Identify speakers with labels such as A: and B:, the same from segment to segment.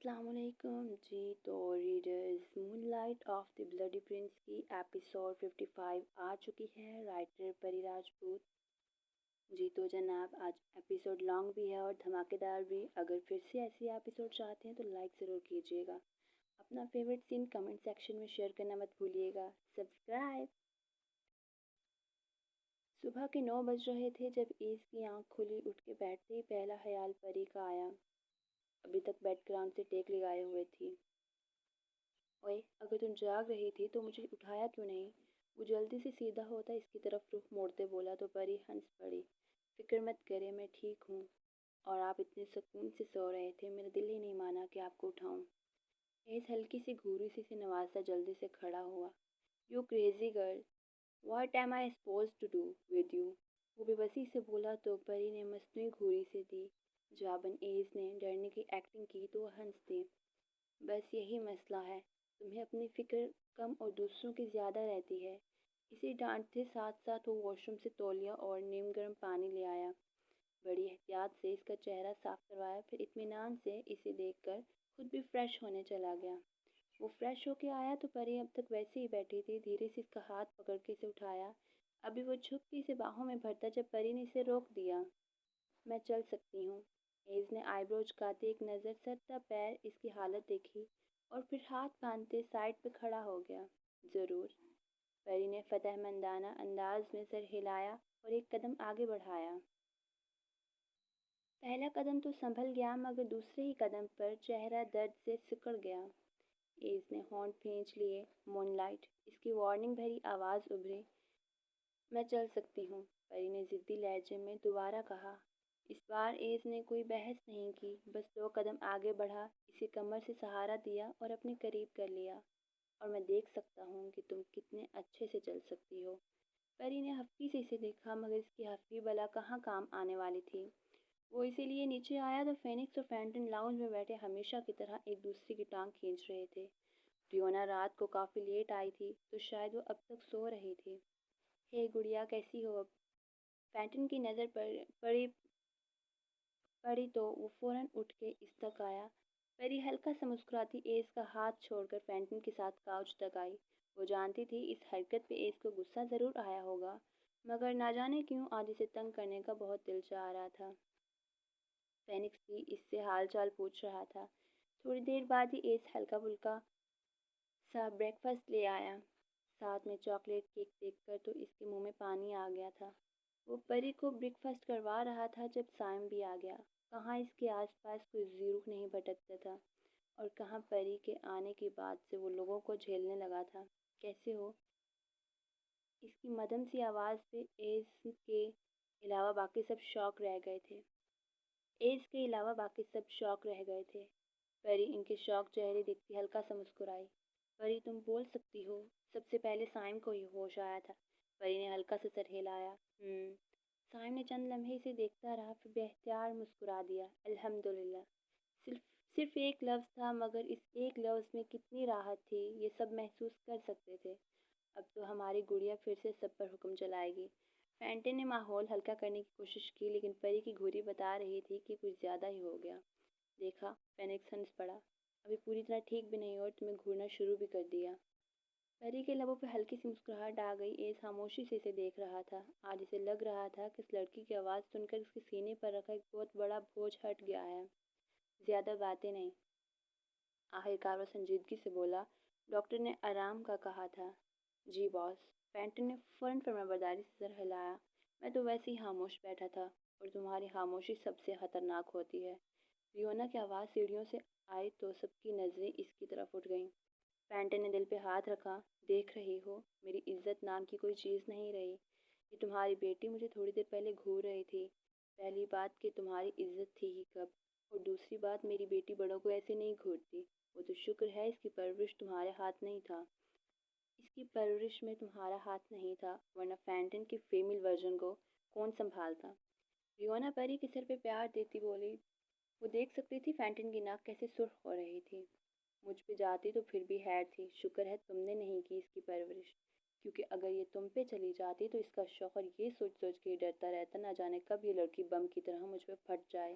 A: السلام علیکم جی تو readers moon light of the bloody prince کی ایپیسوڈ 55 آ چکی ہے رائٹر پری راجپوت۔ جی تو جناب آج ایپیسوڈ لانگ بھی ہے اور دھماکے دار بھی۔ اگر پھر سے ایسی ایپیسوڈ چاہتے ہیں تو لائک ضرور کیجیے گا، اپنا فیوریٹ سین کمنٹ سیکشن میں شیئر کرنا مت بھولیے گا، سبسکرائب۔ صبح کے 9 بج رہے تھے جب ایس کی آنکھ کھلی۔ اٹھ کے بیٹھتے ہی پہلا خیال پری کا آیا۔ ابھی تک بیک گراؤنڈ سے ٹیک لگائے ہوئے تھی۔ اوئے اگر تم جاگ رہی تھی تو مجھے اٹھایا کیوں نہیں؟ وہ جلدی سے سیدھا ہوتا اس کی طرف رخ موڑتے بولا تو پری ہنس پڑی۔ فکر مت کرے، میں ٹھیک ہوں اور آپ اتنے سکون سے سو رہے تھے، میرا دل ہی نہیں مانا کہ آپ کو اٹھاؤں۔ ایس ہلکی سی گھوری سی سے نوازا جلدی سے کھڑا ہوا۔ You crazy girl, what am I suppose to do with you? وہ بے بسی سے بولا تو پری نے مصنوعی گھوری سے دی جواباً ایس نے ڈرنے کی ایکٹنگ کی تو وہ ہنس دی۔ بس یہی مسئلہ ہے، تمہیں اپنی فکر کم اور دوسروں کی زیادہ رہتی ہے۔ اسے ڈانٹتے ساتھ ساتھ وہ واش روم سے تولیہ اور نیم گرم پانی لے آیا۔ بڑی احتیاط سے اس کا چہرہ صاف کروایا، پھر اطمینان سے اسے دیکھ کر خود بھی فریش ہونے چلا گیا۔ وہ فریش ہو کے آیا تو پری اب تک ویسے ہی بیٹھی تھی۔ دھیرے سے اس کا ہاتھ پکڑ کے اسے اٹھایا۔ ابھی وہ جھک کے اسے باہوں میں بھرتا جب پری نے اسے روک دیا۔ میں چل سکتی ہوں؟ ایز نے آئی برو جھکاتے ایک نظر سر تا پیر اس کی حالت دیکھی اور پھر ہاتھ باندھتے سائڈ پہ کھڑا ہو گیا۔ ضرور۔ پری نے فتح مندانہ انداز میں سر ہلایا اور ایک قدم آگے بڑھایا۔ پہلا قدم تو سنبھل گیا مگر دوسرے ہی قدم پر چہرہ درد سے سکڑ گیا۔ ایز نے ہونٹ کھینچ لیے۔ مون لائٹ، اس کی وارننگ بھری آواز ابھری۔ میں چل سکتی ہوں، پری نے ضدی لہجے میں دوبارہ کہا۔ اس بار ایز نے کوئی بحث نہیں کی، بس 2 قدم آگے بڑھا، اسے کمر سے سہارا دیا اور اپنے قریب کر لیا۔ اور میں دیکھ سکتا ہوں کہ تم کتنے اچھے سے چل سکتی ہو۔ پری نے ہفکی سے اسے دیکھا مگر اس کی ہفکی بلا کہاں کام آنے والی تھی۔ وہ اسی لیے نیچے آیا تو فینکس اور فینٹن لاؤنج میں بیٹھے ہمیشہ کی طرح ایک دوسرے کی ٹانگ کھینچ رہے تھے۔ ریونا رات کو کافی لیٹ آئی تھی تو شاید وہ اب تک سو رہی تھی۔ ہے گڑیا کیسی ہو اب؟ فینٹن کی نظر پڑی تو وہ فوراً اٹھ کے اس تک آیا۔ پری ہلکا سا مسکراتی ایز کا ہاتھ چھوڑ کر فینٹن کے ساتھ کاؤچ تک آئی۔ وہ جانتی تھی اس حرکت پہ ایز کو غصہ ضرور آیا ہوگا مگر نہ جانے کیوں آج اسے تنگ کرنے کا بہت دل چاہ رہا تھا۔ فینکس بھی اس سے حال چال پوچھ رہا تھا۔ تھوڑی دیر بعد ہی ایز ہلکا پھلکا سا بریک فاسٹ لے آیا، ساتھ میں چاکلیٹ کیک دیکھ کر تو اس کے منہ میں پانی آ گیا تھا۔ وہ پری کو بریک فاسٹ کروا رہا تھا جب سائم بھی آ گیا۔ کہاں اس کے آس پاس کوئی زیرک نہیں بھٹکتا تھا اور کہاں پری کے آنے کے بعد سے وہ لوگوں کو جھیلنے لگا تھا۔ کیسے ہو؟ اس کی مدھم سی آواز پہ ایز کے علاوہ باقی سب شاک رہ گئے تھے۔ پری ان کے شاک چہرے دیکھتی ہلکا سا مسکرائی۔ پری تم بول سکتی ہو؟ سب سے پہلے سائم کو ہی ہوش آیا تھا۔ پری نے ہلکا سا سر ہلایا۔ سائم نے چند لمحے اسے دیکھتا رہا پھر بے اختیار مسکرا دیا۔ الحمدللہ۔ صرف ایک لفظ تھا مگر اس ایک لفظ میں کتنی راحت تھی یہ سب محسوس کر سکتے تھے۔ اب تو ہماری گڑیا پھر سے سب پر حکم چلائے گی۔ فینٹن نے ماحول ہلکا کرنے کی کوشش کی لیکن پری کی گھوری بتا رہی تھی کہ کچھ زیادہ ہی ہو گیا۔ دیکھا، فینکس ہنس پڑا۔ ابھی پوری طرح ٹھیک بھی نہیں اور تمہیں گھورنا شروع بھی کر دیا۔ پری کے لبوں پہ ہلکی سی مسکراہٹ آ گئی۔ ایز خاموشی سے اسے دیکھ رہا تھا۔ آج اسے لگ رہا تھا کہ اس لڑکی کی آواز سن کر اس کے سینے پر رکھا ایک بہت بڑا بوجھ ہٹ گیا ہے۔ زیادہ باتیں نہیں، آخرکار وہ سنجیدگی سے بولا۔ ڈاکٹر نے آرام کا کہا تھا۔ جی باس۔ فینٹن نے فوراً فرمانبرداری سے سر ہلایا۔ میں تو ویسے ہی خاموش بیٹھا تھا اور تمہاری خاموشی سب سے خطرناک ہوتی ہے۔ ریونا کی آواز سیڑھیوں سے آئی تو سب کی نظریں اس کی طرف اٹھ گئیں۔ فینٹن نے دل پہ ہاتھ رکھا۔ دیکھ رہی ہو، میری عزت نام کی کوئی چیز نہیں رہی۔ یہ تمہاری بیٹی مجھے تھوڑی دیر پہلے گھور رہی تھی۔ پہلی بات کہ تمہاری عزت تھی ہی کب، اور دوسری بات میری بیٹی بڑوں کو ایسے نہیں گھورتی۔ وہ تو شکر ہے اس کی پرورش تمہارے ہاتھ نہیں تھا۔ اس کی پرورش میں تمہارا ہاتھ نہیں تھا ورنہ فینٹن کی فیمیل ورژن کو کون سنبھالتا؟ ریونا پری کے سر پہ پیار دیتی بولی۔ وہ دیکھ سکتی تھی فینٹن کی ناک کیسے سرخ ہو رہی تھی۔ مجھ پہ جاتی تو پھر بھی خیر تھی، شکر ہے تم نے نہیں کی اس کی پرورش، کیونکہ اگر یہ تم پہ چلی جاتی تو اس کا شوہر یہ سوچ سوچ کے ڈرتا رہتا نہ جانے کب یہ لڑکی بم کی طرح مجھ پہ پھٹ جائے۔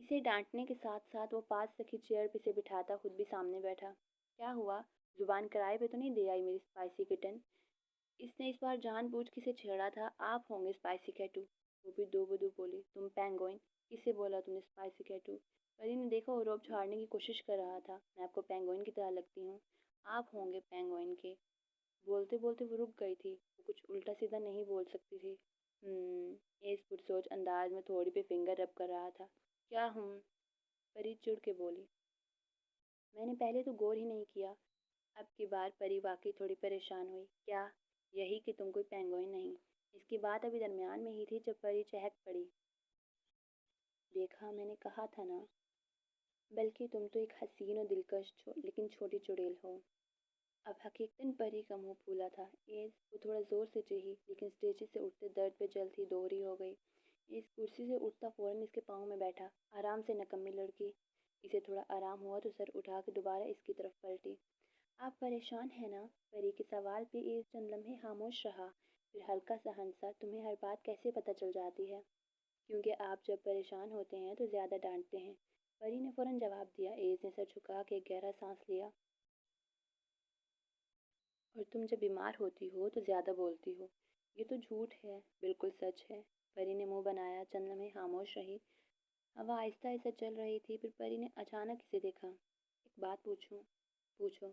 A: اسے ڈانٹنے کے ساتھ ساتھ وہ پاس رکھی چیئر پہ سے بٹھاتا خود بھی سامنے بیٹھا۔ کیا ہوا؟ زبان کرائے پہ تو نہیں دے آئی میری اسپائسی کٹن؟ اس نے اس بار جان بوجھ کسے چھیڑا تھا؟ آپ ہوں گے اسپائسی کیٹو۔ وہ بھی دو بدو بولی۔ تم پینگوئن؟ کسے بولا تم نے اسپائسی کیٹو؟ پری نے دیکھا وہ روب جھاڑنے کی کوشش کر رہا تھا۔ میں آپ کو پینگوئن کی طرح لگتی ہوں؟ آپ ہوں گے پینگوئن کے۔ بولتے بولتے وہ رک گئی تھی۔ وہ کچھ الٹا سیدھا نہیں بول سکتی تھی۔ ایس پرسوچ انداز میں تھوڑی پہ فنگر رب کر رہا تھا۔ کیا ہوں؟ پری چڑ کے بولی۔ میں نے پہلے تو غور ہی نہیں کیا۔ اب کی بار پری واقعی تھوڑی پریشان ہوئی۔ کیا؟ یہی کہ تم کوئی پینگوئن نہیں۔ اس کی بات ابھی درمیان میں ہی تھی جب پری چہک پڑی۔ دیکھا، میں نے کہا تھا نا۔ بلکہ تم تو ایک حسین و دلکش لیکن چھوٹی چڑیل ہو۔ اب حقیقتاً پری کا منہ پھولا تھا۔ وہ تھوڑا زور سے چیخی لیکن اسٹیج سے اٹھتے درد پہ جلتی دوہری ہو گئی۔ کرسی سے اٹھتا فوراً اس کے پاؤں میں بیٹھا۔ آرام سے نکمی لڑکی۔ اسے تھوڑا آرام ہوا تو سر اٹھا کے دوبارہ اس کی طرف پلٹی۔ آپ پریشان ہیں نا؟ پری کے سوال پہ چند لمحے خاموش رہا، پھر ہلکا سا ہنسا۔ تمہیں ہر بات کیسے پتہ چل جاتی ہے؟ کیونکہ آپ جب پریشان ہوتے ہیں تو زیادہ ڈانٹتے ہیں، پری نے فوراً جواب دیا۔ نے سر جھکا کے ایک گہرا سانس لیا۔ اور تم جب بیمار ہوتی ہو تو زیادہ بولتی ہو۔ یہ تو جھوٹ ہے، بالکل سچ ہے۔ پری نے منہ بنایا، چند لمحے خاموش رہی۔ ہوا آہستہ آہستہ چل رہی تھی، پھر پری نے اچانک اسے دیکھا۔ ایک بات پوچھوں؟ پوچھو۔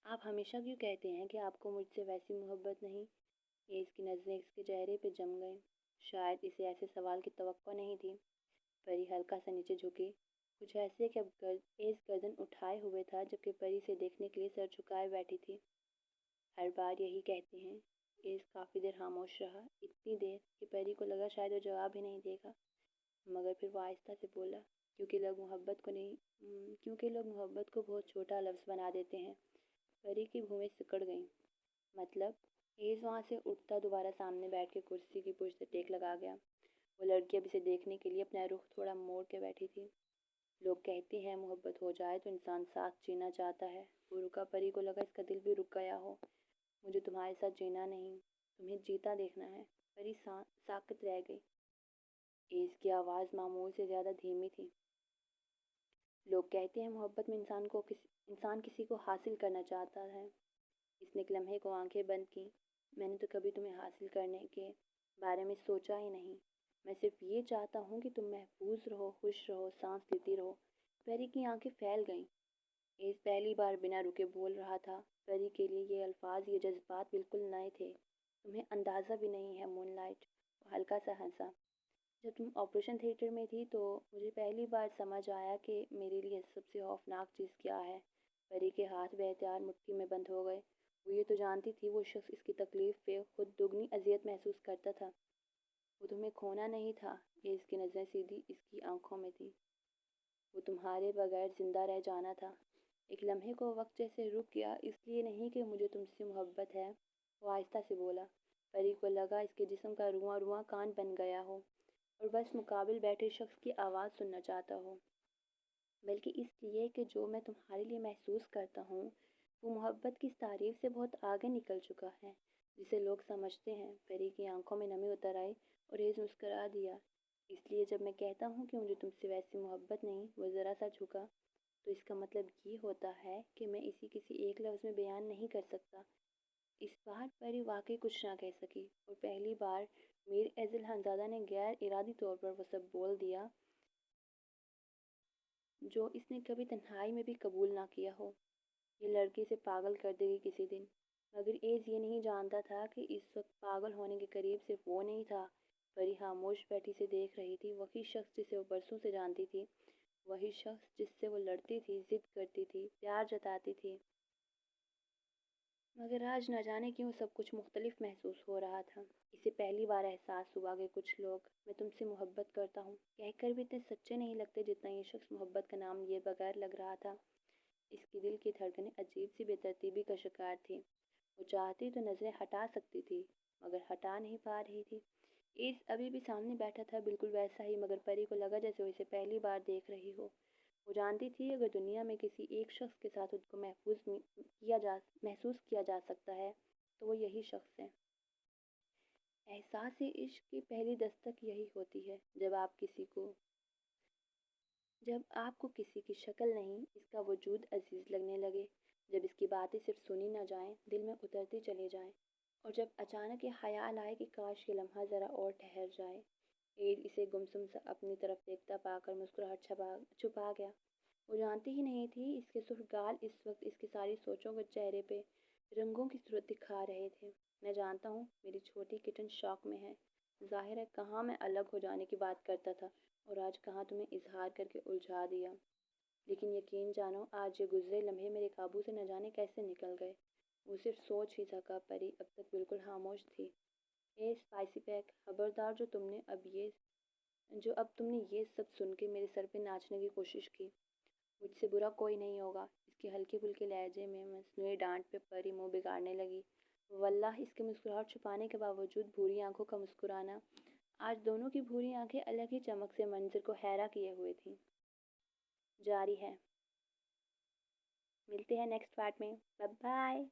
A: آپ ہمیشہ کیوں کہتے ہیں کہ آپ کو مجھ سے ویسی محبت نہیں؟ اس کی نظریں اس کے چہرے پہ جم گئیں۔ شاید اسے ایسے سوال کی توقع نہیں تھی۔ پری ہلکا سا نیچے جھکی، کچھ ایسے کہ اب گردن اٹھائے ہوئے تھا، جبکہ پری سے دیکھنے کے لیے سر جھکائے بیٹھی تھی۔ ہر بار یہی کہتے ہیں۔ کافی دیر خاموش رہا، اتنی دیر کہ پری کو لگا شاید وہ جواب ہی نہیں دے گا، مگر پھر وہ آہستہ سے بولا، کیونکہ لوگ محبت کو بہت چھوٹا لفظ بنا دیتے ہیں۔ پری کی بھویں سکڑ گئیں۔ مطلب؟ وہاں سے اٹھتا دوبارہ سامنے بیٹھ کے کرسی کی پشت سے ٹیک لگا گیا۔ وہ لڑکی اب اسے دیکھنے کے لیے اپنا رخ تھوڑا موڑ کے بیٹھی تھی۔ لوگ کہتے ہیں محبت ہو جائے تو انسان ساتھ جینا چاہتا ہے۔ وہ رکا، پری کو لگا اس کا دل بھی رک گیا ہو۔ مجھے تمہارے ساتھ جینا نہیں، تمہیں جیتا دیکھنا ہے۔ پری ساکت رہ گئی۔ کی آواز معمول سے زیادہ دھیمی تھی۔ لوگ کہتے ہیں محبت میں انسان کسی کو حاصل کرنا چاہتا ہے۔ اس نے ایک لمحے کو آنکھیں بند کی۔ میں نے تو کبھی تمہیں حاصل کرنے کے بارے میں سوچا ہی نہیں۔ میں صرف یہ چاہتا ہوں کہ تم محفوظ رہو، خوش رہو، سانس لیتی رہو۔ پری کی آنکھیں پھیل گئیں۔ پہلی بار بنا رکے بول رہا تھا۔ پری کے لیے یہ الفاظ، یہ جذبات بالکل نئے تھے۔ تمہیں اندازہ بھی نہیں ہے مون لائٹ۔ وہ ہلکا سا ہنسا۔ جب تم آپریشن تھیٹر میں تھی تو مجھے پہلی بار سمجھ آیا کہ میرے لیے سب سے خوفناک چیز کیا ہے۔ پری کے ہاتھ بے اختیار مٹھی میں بند ہو گئے۔ وہ یہ تو جانتی تھی وہ شخص اس کی تکلیف پہ خود دگنی اذیت محسوس کرتا تھا۔ وہ تمہیں کھونا نہیں تھا۔ اس کی نظریں سیدھی اس کی آنکھوں میں تھی۔ وہ تمہارے بغیر زندہ رہ جانا تھا۔ ایک لمحے کو وقت جیسے رک گیا۔ اس لیے نہیں کہ مجھے تم سے محبت ہے، وہ آہستہ سے بولا۔ پری کو لگا اس کے جسم کا رواں رواں کان بن گیا ہو اور بس مقابل بیٹھے شخص کی آواز سننا چاہتا ہو۔ بلکہ اس لیے کہ جو میں تمہارے لیے محسوس کرتا ہوں وہ محبت کی تعریف سے بہت آگے نکل چکا ہے، جسے لوگ سمجھتے ہیں۔ پری کی آنکھوں میں نمی اتر آئی اور مسکرا دیا۔ اس لیے جب میں کہتا ہوں کہ مجھے تم سے ویسی محبت نہیں، وہ ذرا سا جھکا، تو اس کا مطلب یہ ہوتا ہے کہ میں اسے کسی ایک لفظ میں بیان نہیں کر سکتا۔ اس بار پری واقعی کچھ نہ کہہ سکی اور پہلی بار میر ایزل خانزادہ نے غیر ارادی طور پر وہ سب بول دیا جو اس نے کبھی تنہائی میں بھی قبول نہ کیا ہو۔ یہ لڑکی اسے پاگل کر دے گی کسی دن، مگر یہ نہیں جانتا تھا کہ اس وقت پاگل ہونے کے قریب صرف وہ نہیں تھا۔ پری خاموش بیٹھی سے دیکھ رہی تھی۔ وہی شخص جسے وہ برسوں سے جانتی تھی، وہی شخص جس سے وہ لڑتی تھی، ضد کرتی تھی، پیار جتاتی تھی، مگر آج نہ جانے کیوں سب کچھ مختلف محسوس ہو رہا تھا۔ اسے پہلی بار احساس ہوا کہ کچھ لوگ میں تم سے محبت کرتا ہوں کہہ کر بھی اتنے سچے نہیں لگتے جتنا یہ شخص محبت کا نام لیے بغیر لگ رہا تھا۔ اس کی دل کی دھڑکنیں عجیب سی بے ترتیبی کا شکار تھی۔ وہ چاہتی تو نظریں ہٹا سکتی تھی، مگر ہٹا نہیں پا رہی تھی۔ ابھی بھی سامنے بیٹھا تھا، بالکل ویسا ہی، مگر پری کو لگا جیسے وہ اسے پہلی بار دیکھ رہی ہو۔ وہ جانتی تھی اگر دنیا میں کسی ایک شخص کے ساتھ خود کو محسوس کیا جا سکتا ہے تو وہ یہی شخص ہے۔ احساس عشق کی پہلی دستک یہی ہوتی ہے، جب آپ کسی کو جب آپ کو کسی کی شکل نہیں اس کا وجود عزیز لگنے لگے، جب اس کی باتیں صرف سنی نہ جائیں، دل میں اترتی چلی جائیں، اور جب اچانک یہ خیال آئے کہ کاش یہ لمحہ ذرا اور ٹھہر جائے۔ عید اسے گمسم سا اپنی طرف دیکھتا پا کر مسکراہٹ چھپا گیا۔ وہ جانتی ہی نہیں تھی اس کے سرخ گال اس وقت اس کی ساری سوچوں کو چہرے پہ رنگوں کی صورت دکھا رہے تھے۔ میں جانتا ہوں میری چھوٹی کٹن شوق میں ہے۔ ظاہر ہے کہاں میں الگ ہو جانے کی بات کرتا تھا اور آج کہاں تمہیں اظہار کر کے الجھا دیا۔ لیکن یقین جانو آج یہ گزرے لمحے میرے قابو سے نہ جانے کیسے نکل گئے۔ وہ صرف سوچ ہی سکا، پری اب تک بالکل خاموش تھی۔ اے اسپائسی پیک، خبردار جو اب تم نے یہ سب سن کے میرے سر پہ ناچنے کی کوشش کی۔ مجھ سے برا کوئی نہیں ہوگا۔ اس کے ہلکے پھلکے لہجے میں مصنوعی ڈانٹ پہ پری منہ بگاڑنے لگی۔ واللہ اس کے مسکراہٹ چھپانے کے باوجود بھوری آنکھوں کا مسکرانا، آج دونوں کی بھوری آنکھیں الگ ہی چمک سے منظر کو حیران کیے ہوئے تھیں۔ جاری ہے، ملتے ہیں نیکسٹ پارٹ میں۔ Bye bye.